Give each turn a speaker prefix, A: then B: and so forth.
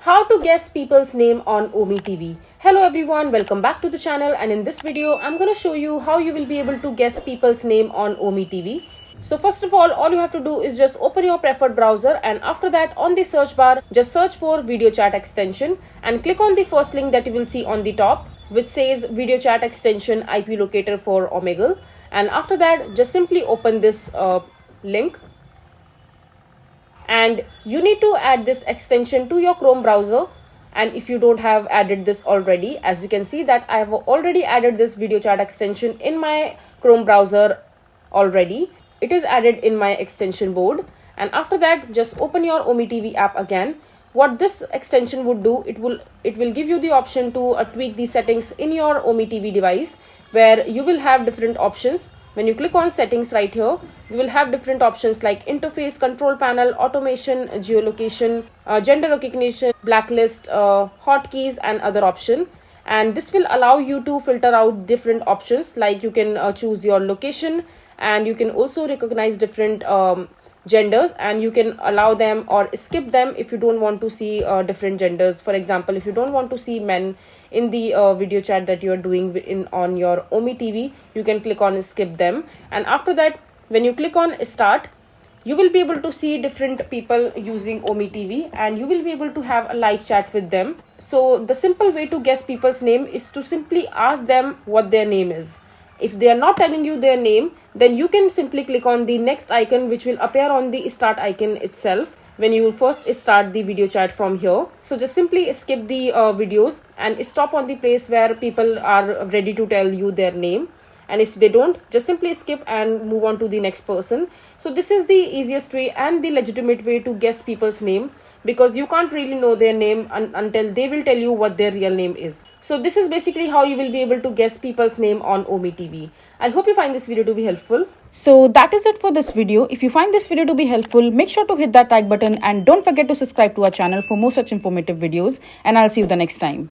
A: How to guess people's name on Ome TV. Hello everyone, welcome back to the channel, and in this video I'm going to show you how you will be able to guess people's name on Ome TV. So first of all you have to do is just open your preferred browser, and after that on the search bar just search for video chat extension and click on the first link that you will see on the top, which says video chat extension IP locator for Omegle. And after that just simply open this link, and you need to add this extension to your Chrome browser. And if you don't have added this already, as you can see that I have already added this video chat extension in my Chrome browser already. It is added in my extension board, and after that just open your Ome TV app again. What this extension would do, it will give you the option to tweak the settings in your Ome TV device, where you will have different options. When you click on settings right here, you will have different options like interface, control panel, automation, geolocation, gender recognition, blacklist, hotkeys and other option. And this will allow you to filter out different options, like you can choose your location, and you can also recognize different genders, and you can allow them or skip them if you don't want to see different genders. For example, if you don't want to see men in the video chat that you are doing on your Ome TV, you can click on skip them. And after that, when you click on start, you will be able to see different people using Ome TV, and you will be able to have a live chat with them. So the simple way to guess people's name is to simply ask them what their name is. If they are not telling you their name, then you can simply click on the next icon, which will appear on the start icon itself when you first start the video chat from here. So just simply skip the videos and stop on the place where people are ready to tell you their name. And if they don't, just simply skip and move on to the next person. So this is the easiest way and the legitimate way to guess people's name, because you can't really know their name until they will tell you what their real name is. So this is basically how you will be able to guess people's name on Ome TV. I hope you find this video to be helpful.
B: So that is it for this video. If you find this video to be helpful, make sure to hit that like button and don't forget to subscribe to our channel for more such informative videos, and I'll see you the next time.